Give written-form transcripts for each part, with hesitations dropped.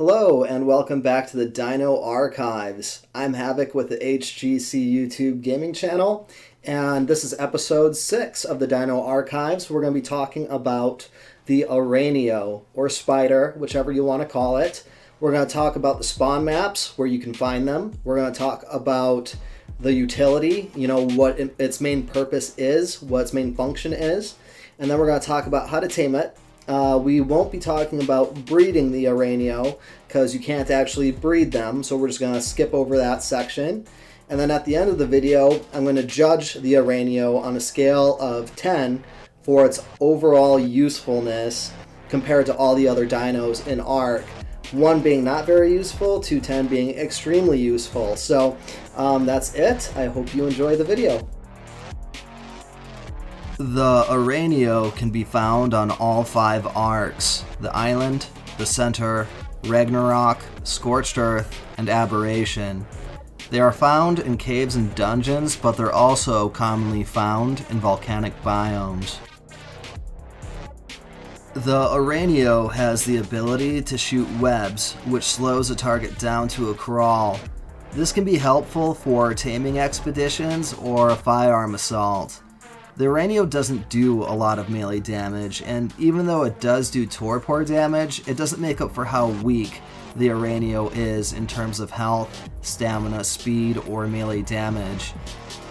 Hello and welcome back to the Dino Archives. I'm Havoc with the HGC YouTube gaming channel, and this is episode 6 of the Dino Archives. We're going to be talking about the Araneo, or spider, whichever you want to call it. We're going to talk about the spawn maps, where you can find them. We're going to talk about the utility, what its main purpose is, what its main function is, and then we're going to talk about how to tame it. We won't be talking about breeding the Araneo because you can't actually breed them, so we're just going to skip over that section. And then at the end of the video, I'm going to judge the Araneo on a scale of 10 for its overall usefulness compared to all the other dinos in Ark. 1 being not very useful, 10 being extremely useful. So that's it. I hope you enjoy the video. The Araneo can be found on all 5 arcs: the Island, the Center, Ragnarok, Scorched Earth, and Aberration. They are found in caves and dungeons, but they're also commonly found in volcanic biomes. The Araneo has the ability to shoot webs, which slows a target down to a crawl. This can be helpful for taming expeditions or a firearm assault. The Araneo doesn't do a lot of melee damage, and even though it does do torpor damage, it doesn't make up for how weak the Araneo is in terms of health, stamina, speed, or melee damage.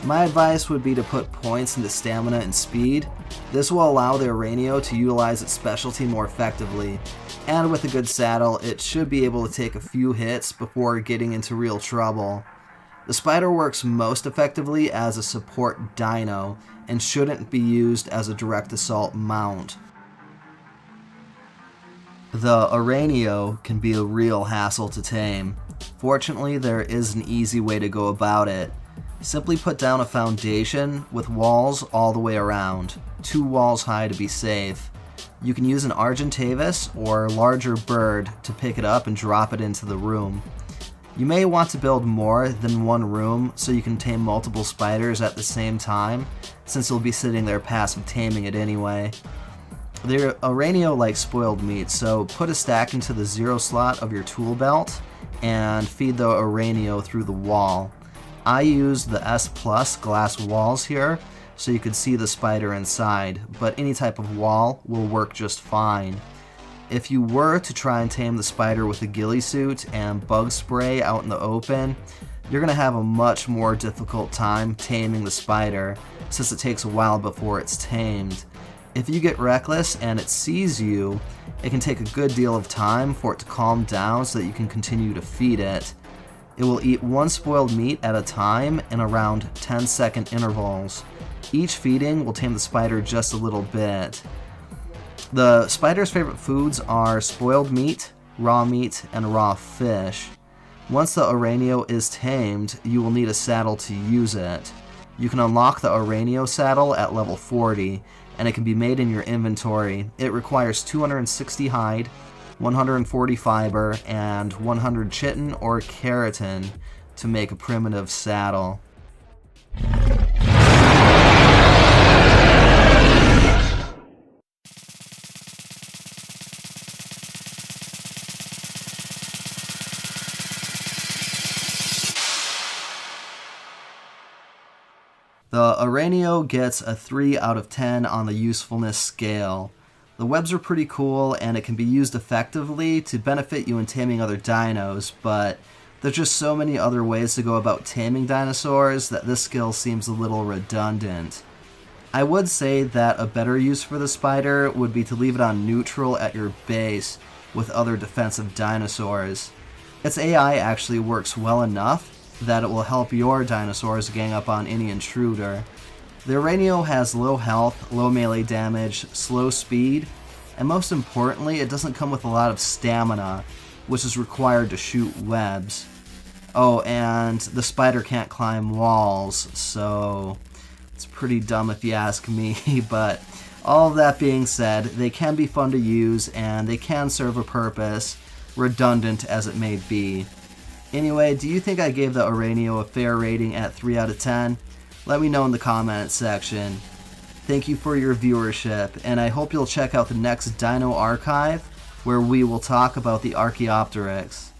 My advice would be to put points into stamina and speed. This will allow the Araneo to utilize its specialty more effectively, and with a good saddle, it should be able to take a few hits before getting into real trouble. The spider works most effectively as a support dino, and shouldn't be used as a direct assault mount. The Araneo can be a real hassle to tame. Fortunately, there is an easy way to go about it. Simply put down a foundation with walls all the way around, 2 walls high to be safe. You can use an Argentavis or larger bird to pick it up and drop it into the room. You may want to build more than 1 room so you can tame multiple spiders at the same time, since you'll be sitting there passive taming it anyway. The Araneo likes spoiled meat, so put a stack into the 0 slot of your tool belt and feed the Araneo through the wall. I used the S+ glass walls here so you could see the spider inside, but any type of wall will work just fine. If you were to try and tame the spider with a ghillie suit and bug spray out in the open, you're going to have a much more difficult time taming the spider, since it takes a while before it's tamed. If you get reckless and it sees you, it can take a good deal of time for it to calm down so that you can continue to feed it. It will eat 1 spoiled meat at a time in around 10-second intervals. Each feeding will tame the spider just a little bit. The spider's favorite foods are spoiled meat, and raw fish. Once the Araneo is tamed, you will need a saddle to use it. You can unlock the Araneo saddle at level 40, and it can be made in your inventory. It requires 260 hide, 140 fiber, and 100 chitin or keratin to make a primitive saddle. The Araneo gets a 3 out of 10 on the usefulness scale. The webs are pretty cool and it can be used effectively to benefit you in taming other dinos, but there's just so many other ways to go about taming dinosaurs that this skill seems a little redundant. I would say that a better use for the spider would be to leave it on neutral at your base with other defensive dinosaurs. Its AI actually works well enough that it will help your dinosaurs gang up on any intruder. The Araneo has low health, low melee damage, slow speed, and most importantly, it doesn't come with a lot of stamina, which is required to shoot webs. Oh, and the spider can't climb walls, so it's pretty dumb if you ask me, but all of that being said, they can be fun to use and they can serve a purpose, redundant as it may be. Anyway, do you think I gave the Araneo a fair rating at 3 out of 10? Let me know in the comments section. Thank you for your viewership, and I hope you'll check out the next Dino Archive where we will talk about the Archaeopteryx.